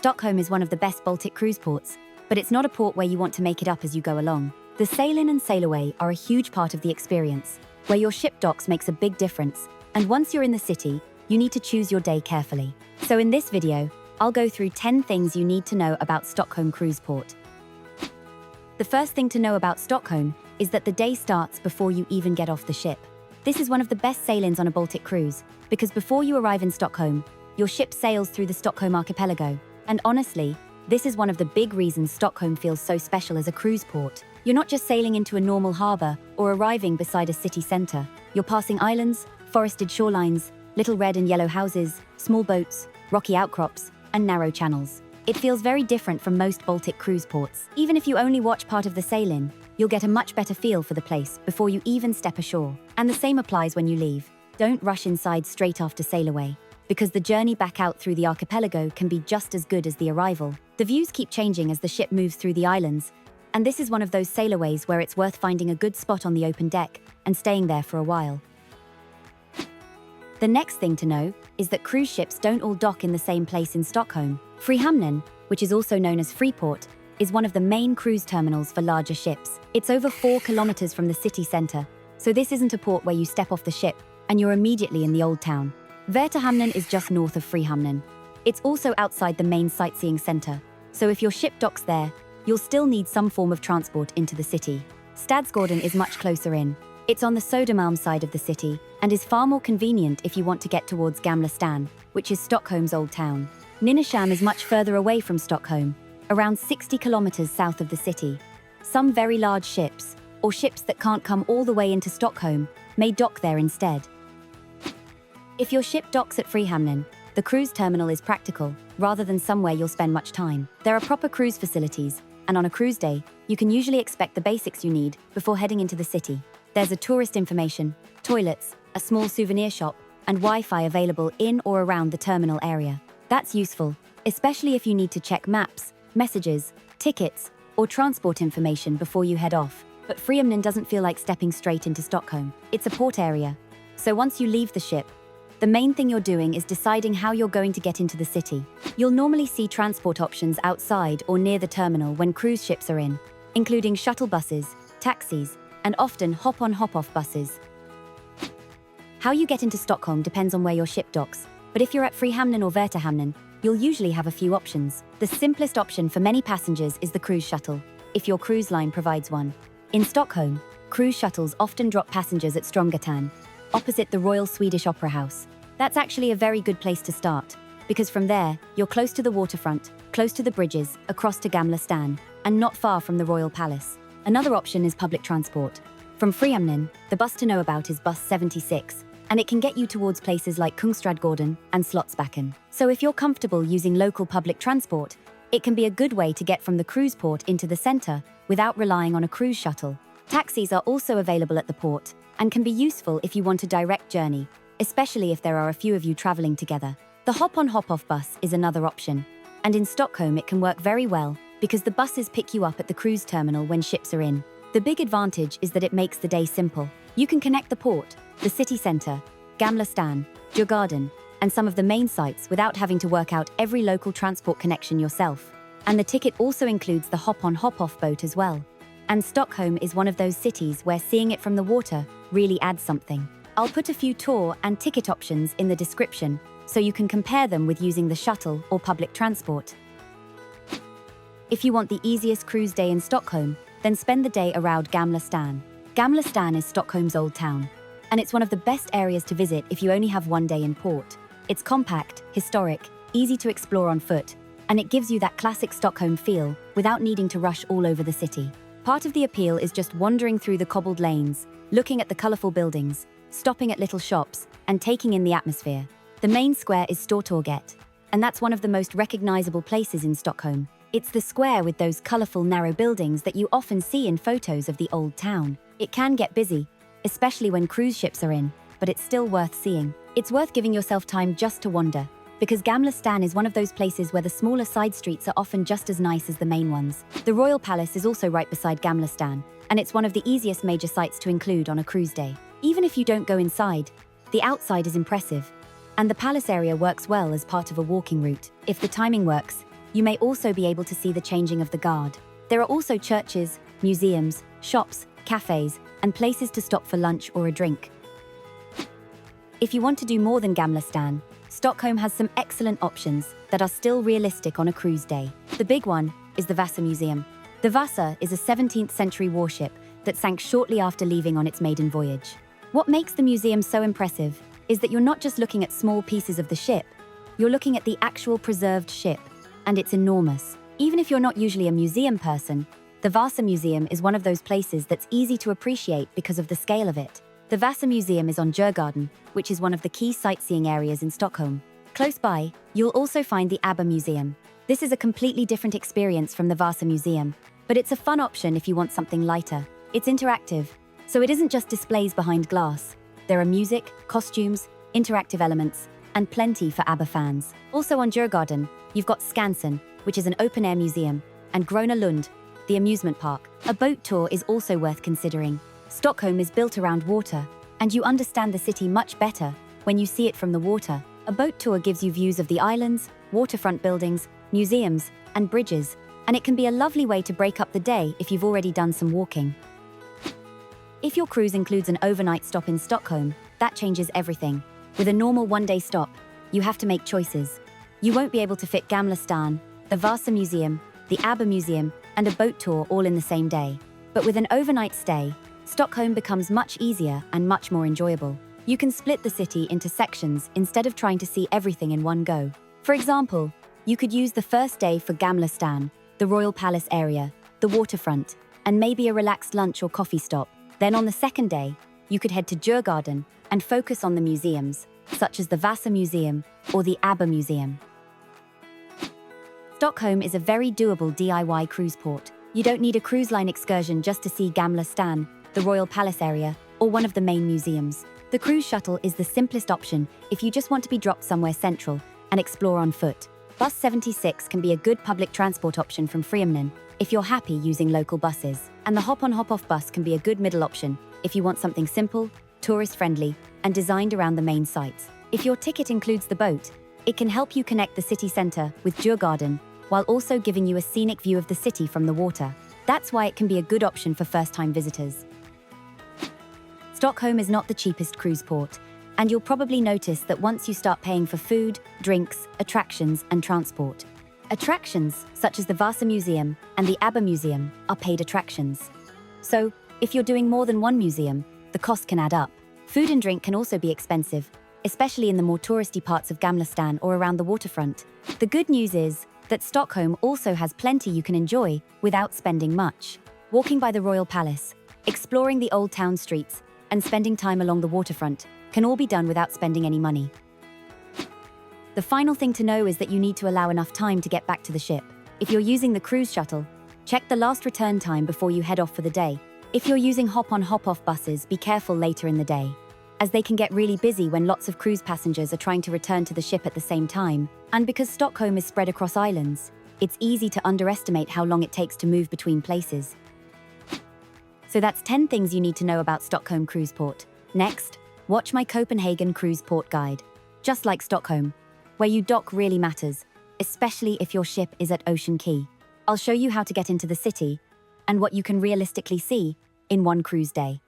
Stockholm is one of the best Baltic cruise ports, but it's not a port where you want to make it up as you go along. The sail-in and sail-away are a huge part of the experience, where your ship docks makes a big difference, and once you're in the city, you need to choose your day carefully. So in this video, I'll go through 10 things you need to know about Stockholm Cruise Port. The first thing to know about Stockholm is that the day starts before you even get off the ship. This is one of the best sail-ins on a Baltic cruise, because before you arrive in Stockholm, your ship sails through the Stockholm archipelago. And honestly, this is one of the big reasons Stockholm feels so special as a cruise port. You're not just sailing into a normal harbour or arriving beside a city centre. You're passing islands, forested shorelines, little red and yellow houses, small boats, rocky outcrops, and narrow channels. It feels very different from most Baltic cruise ports. Even if you only watch part of the sail-in, you'll get a much better feel for the place before you even step ashore. And the same applies when you leave. Don't rush inside straight after sail-away, because the journey back out through the archipelago can be just as good as the arrival. The views keep changing as the ship moves through the islands, and this is one of those sailaways where it's worth finding a good spot on the open deck and staying there for a while. The next thing to know is that cruise ships don't all dock in the same place in Stockholm. Frihamnen, which is also known as Freeport, is one of the main cruise terminals for larger ships. It's over 4 kilometers from the city centre, so this isn't a port where you step off the ship and you're immediately in the old town. Värtahamnen is just north of Frihamnen. It's also outside the main sightseeing centre, so if your ship docks there, you'll still need some form of transport into the city. Stadsgården is much closer in. It's on the Södermalm side of the city and is far more convenient if you want to get towards Gamla Stan, which is Stockholm's old town. Nynäshamn is much further away from Stockholm, around 60 kilometers south of the city. Some very large ships, or ships that can't come all the way into Stockholm, may dock there instead. If your ship docks at Frihamnen, the cruise terminal is practical, rather than somewhere you'll spend much time. There are proper cruise facilities, and on a cruise day, you can usually expect the basics you need before heading into the city. There's a tourist information, toilets, a small souvenir shop, and Wi-Fi available in or around the terminal area. That's useful, especially if you need to check maps, messages, tickets, or transport information before you head off. But Frihamnen doesn't feel like stepping straight into Stockholm. It's a port area, so once you leave the ship, the main thing you're doing is deciding how you're going to get into the city. You'll normally see transport options outside or near the terminal when cruise ships are in, including shuttle buses, taxis, and often hop-on hop-off buses. How you get into Stockholm depends on where your ship docks, but if you're at Frihamnen or Värtahamnen, you'll usually have a few options. The simplest option for many passengers is the cruise shuttle, if your cruise line provides one. In Stockholm, cruise shuttles often drop passengers at Stromgatan, opposite the Royal Swedish Opera House. That's actually a very good place to start, because from there, you're close to the waterfront, close to the bridges, across to Gamla Stan, and not far from the Royal Palace. Another option is public transport. From Frihamnen, the bus to know about is bus 76, and it can get you towards places like Kungsträdgården and Slottsbacken. So if you're comfortable using local public transport, it can be a good way to get from the cruise port into the centre without relying on a cruise shuttle. Taxis are also available at the port and can be useful if you want a direct journey, especially if there are a few of you travelling together. The hop-on hop-off bus is another option, and in Stockholm it can work very well because the buses pick you up at the cruise terminal when ships are in. The big advantage is that it makes the day simple. You can connect the port, the city centre, Gamla Stan, Djurgården, and some of the main sites without having to work out every local transport connection yourself. And the ticket also includes the hop-on hop-off boat as well. And Stockholm is one of those cities where seeing it from the water really adds something. I'll put a few tour and ticket options in the description so you can compare them with using the shuttle or public transport. If you want the easiest cruise day in Stockholm, then spend the day around Gamla Stan. Gamla Stan is Stockholm's old town, and it's one of the best areas to visit if you only have one day in port. It's compact, historic, easy to explore on foot, and it gives you that classic Stockholm feel without needing to rush all over the city. Part of the appeal is just wandering through the cobbled lanes, looking at the colourful buildings, stopping at little shops, and taking in the atmosphere. The main square is Stortorget, and that's one of the most recognisable places in Stockholm. It's the square with those colourful narrow buildings that you often see in photos of the old town. It can get busy, especially when cruise ships are in, but it's still worth seeing. It's worth giving yourself time just to wander, because Gamla Stan is one of those places where the smaller side streets are often just as nice as the main ones. The Royal Palace is also right beside Gamla Stan, and it's one of the easiest major sites to include on a cruise day. Even if you don't go inside, the outside is impressive, and the palace area works well as part of a walking route. If the timing works, You may also be able to see the changing of the guard. There are also churches, museums, shops, cafes, and places to stop for lunch or a drink. If you want to do more than Gamla Stan, Stockholm has some excellent options that are still realistic on a cruise day. The big one is the Vasa Museum. The Vasa is a 17th century warship that sank shortly after leaving on its maiden voyage. What makes the museum so impressive is that you're not just looking at small pieces of the ship, you're looking at the actual preserved ship, and it's enormous. Even if you're not usually a museum person, the Vasa Museum is one of those places that's easy to appreciate because of the scale of it. The Vasa Museum is on Djurgården, which is one of the key sightseeing areas in Stockholm. Close by, you'll also find the ABBA Museum. This is a completely different experience from the Vasa Museum, but it's a fun option if you want something lighter. It's interactive, so it isn't just displays behind glass. There are music, costumes, interactive elements, and plenty for ABBA fans. Also on Djurgården, you've got Skansen, which is an open-air museum, and Gröna Lund, the amusement park. A boat tour is also worth considering. Stockholm is built around water, and you understand the city much better when you see it from the water. A boat tour gives you views of the islands, waterfront buildings, museums, and bridges, and it can be a lovely way to break up the day if you've already done some walking. If your cruise includes an overnight stop in Stockholm, that changes everything. With a normal one-day stop, you have to make choices. You won't be able to fit Gamla Stan, the Vasa Museum, the ABBA Museum, and a boat tour all in the same day. But with an overnight stay, Stockholm becomes much easier and much more enjoyable. You can split the city into sections instead of trying to see everything in one go. For example, you could use the first day for Gamla Stan, the Royal Palace area, the waterfront, and maybe a relaxed lunch or coffee stop. Then on the second day, you could head to Djurgården and focus on the museums, such as the Vasa Museum or the ABBA Museum. Stockholm is a very doable DIY cruise port. You don't need a cruise line excursion just to see Gamla Stan, the Royal Palace area, or one of the main museums. The cruise shuttle is the simplest option if you just want to be dropped somewhere central and explore on foot. Bus 76 can be a good public transport option from Frihamnen if you're happy using local buses. And the hop-on hop-off bus can be a good middle option if you want something simple, tourist-friendly, and designed around the main sites. If your ticket includes the boat, it can help you connect the city centre with Djurgården while also giving you a scenic view of the city from the water. That's why it can be a good option for first-time visitors. Stockholm is not the cheapest cruise port, and you'll probably notice that once you start paying for food, drinks, attractions, and transport. Attractions, such as the Vasa Museum and the ABBA Museum, are paid attractions. So, if you're doing more than one museum, the cost can add up. Food and drink can also be expensive, especially in the more touristy parts of Gamla Stan or around the waterfront. The good news is that Stockholm also has plenty you can enjoy without spending much. Walking by the Royal Palace, exploring the old town streets, and spending time along the waterfront can all be done without spending any money. The final thing to know is that you need to allow enough time to get back to the ship. If you're using the cruise shuttle, check the last return time before you head off for the day. If you're using hop-on hop-off buses, be careful later in the day, as they can get really busy when lots of cruise passengers are trying to return to the ship at the same time. And because Stockholm is spread across islands, it's easy to underestimate how long it takes to move between places. So that's 10 things you need to know about Stockholm Cruise Port. Next, watch my Copenhagen Cruise Port guide. Just like Stockholm, where you dock really matters, especially if your ship is at Ocean Quay. I'll show you how to get into the city and what you can realistically see in one cruise day.